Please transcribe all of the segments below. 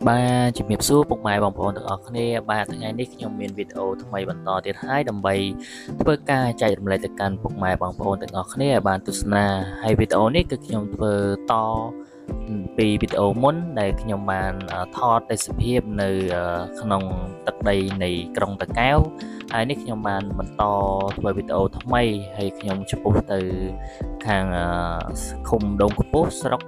បាទជំរាបសួរពុកម៉ែបងប្អូនទាំងអស់គ្នាបាទថ្ងៃនេះខ្ញុំមានវីដេអូថ្មីបន្តទៀតហើយដើម្បីធ្វើការចែករំលែកទៅកាន់ពុកម៉ែបងប្អូនទាំងអស់គ្នាឲ្យបានទស្សនាហើយវីដេអូនេះគឺខ្ញុំធ្វើតពីវីដេអូមុនដែលខ្ញុំបានថតទេសភាពនៅក្នុងទឹកដីនៃក្រុងតាកែវហើយនេះខ្ញុំបានបន្តធ្វើវីដេអូថ្មីហើយខ្ញុំចំពោះទៅខាងឃុំដងកពស់ស្រុក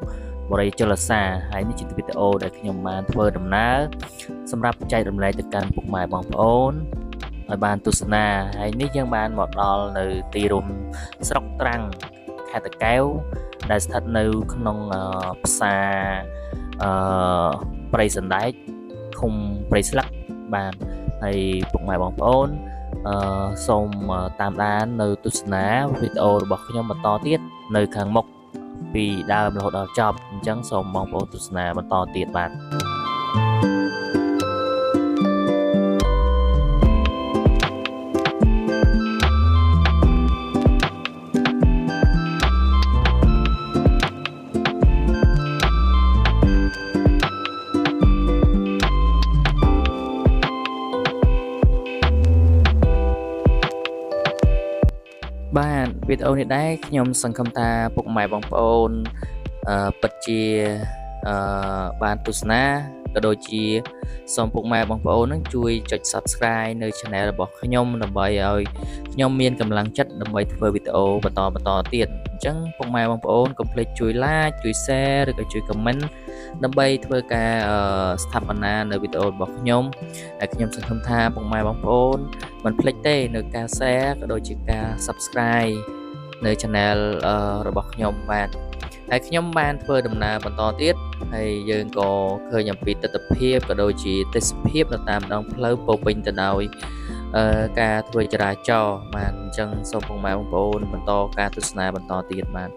បរិយាជលសាហើយនេះជាវីដេអូដែលខ្ញុំបានធ្វើដំណើរសម្រាប់ចែករំលែកទៅកាន់ពុកម៉ែបងប្អូនឲ្យបានទស្សនាហើយនេះយើងបានមកដល់នៅទីរួមស្រុកត្រាំងខេត្តតាកែវដែលស្ថិតនៅក្នុងផ្សារព្រៃសណ្ដែកឃុំព្រៃស្លឹកបានហើយពុកម៉ែបងប្អូនសូមតាមដាននៅទស្សនាវីដេអូរបស់ខ្ញុំបន្តទៀតនៅខាងមុខពីដើមរហូតដល់ចប់អញ្ចឹងសូមបងប្អូនទស្សនាបន្តទៀតបាទបាទវីដេអូនេះដែរខ្ញុំសង្ឃឹមថាពុកម៉ែបងប្អូនពិតជាបានទស្សនាក៏ដូចជាសូមពុកម៉ែបងប្អូននឹងជួយចុច Subscribe នៅ Channel របស់ខ្ញុំដើម្បីឲ្យខ្ញុំមានកម្លាំងចិត្តដើម្បីធ្វើវីដេអូបន្តទៀតអញ្ចឹងពុកម៉ែបងប្អូនកុំភ្លេចជួយ Like ជួយ Share ឬក៏ជួយ Comment ដើម្បីធ្វើការស្ថាបនានៅវីដេអូរបស់ខ្ញុំហើយខ្ញុំសង្ឃឹមថាពុកម៉ែបងប្អូនមិនភ្លេចទេនៅការ Share ក៏ដូចជាការ Subscribe នៅ Channel របស់ខ្ញុំបាទហើយខ្ញុំបានធ្វើដំណើរបន្តទៀតហើយយើងក៏ឃើញអំពីទស្សនភាពក៏ដូចជាទេសភាពនៅតាមដងផ្លូវពោពេញទៅដោយការធ្វើចរាចរណ៍បាទអញ្ចឹងសូមពុកម៉ែបងប្អូនបន្តការទស្សនាបន្តទៀតបាទ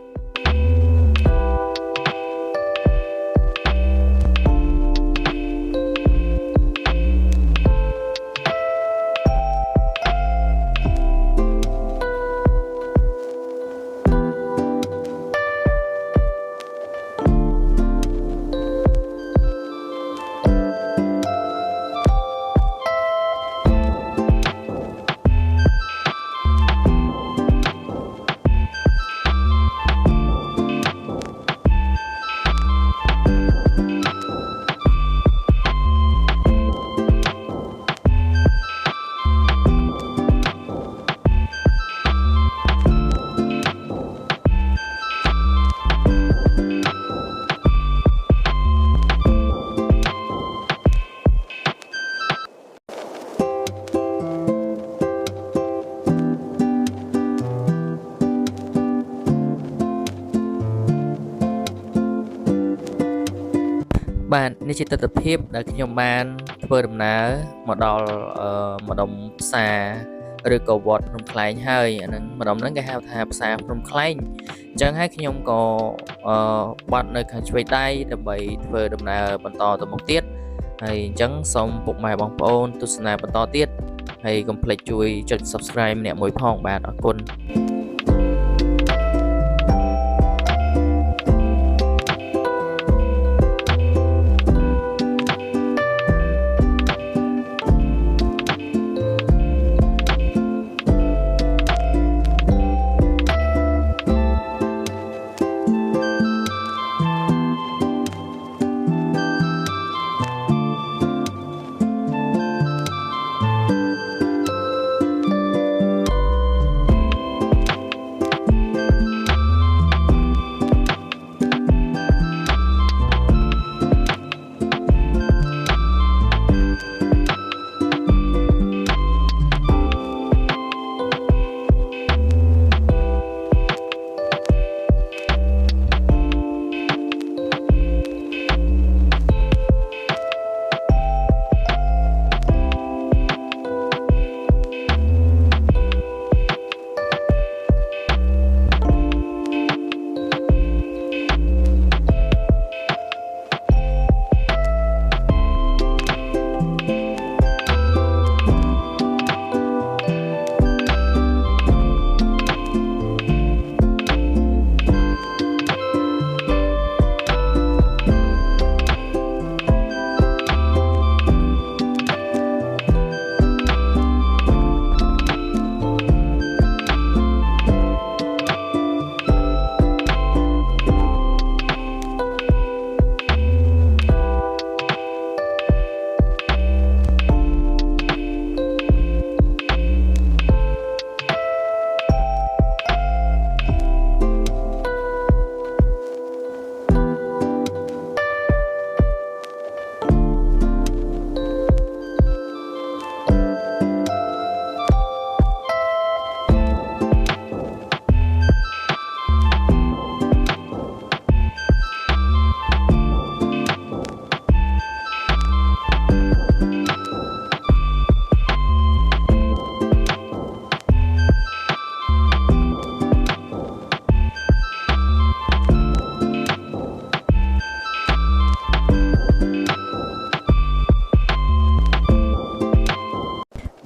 បាទនេះជាទស្សនភាពដែលខ្ញុំបានធ្វើដំណើរមកដល់ម្ដុំផ្សារឬក៏វត្តភ្នំខ្លែងហើយអានឹងម្ដុំហ្នឹងគេហៅថាផ្សារភ្នំខ្លែងអញ្ចឹងហើយខ្ញុំក៏បាត់នៅខាងឆ្វេងដៃដើម្បីធ្វើដំណើរបន្តទៅមុខទៀតហើយអញ្ចឹងសូមពុកម៉ែបងប្អូនទស្សនាបន្តទៀតហើយកុំភ្លេចជួយចុច Subscribe ម្នាក់មួយផងបាទអរគុណ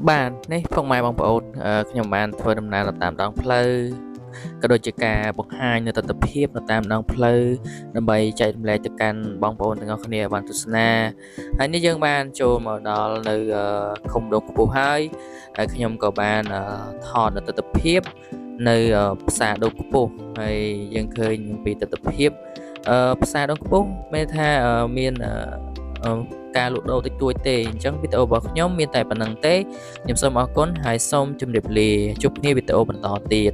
បាទនេះពុកម៉ែបងប្អូនខ្ញុំបានធ្វើដំណើរទៅតាមដងផ្លូវក៏ដូចជាការបង្ហាញនៅទស្សនវិជ្ជានៅតាមដងផ្លូវដើម្បីចែករំលែកទៅកាន់បងប្អូនទាំងអស់គ្នាបានទស្សនាហើយនេះយើងបានចូលមកដល់នៅឃុំដងខ្ពស់ហើយខ្ញុំក៏បានថតនៅទស្សនវិជ្ជានៅផ្សារដងខ្ពស់ហើយយើងឃើញពីទស្សនវិជ្ជាផ្សារដងខ្ពស់មានថាមានការលក់ដូរតិចតួចទេអញ្ចឹងវីដេអូរបស់ខ្ញុំមានតែប៉ុណ្្នឹងទេខ្ញុំសូមអរគុណហើយសូមជម្រាបលាជួបគ្នាវីដេអូបន្តទៀត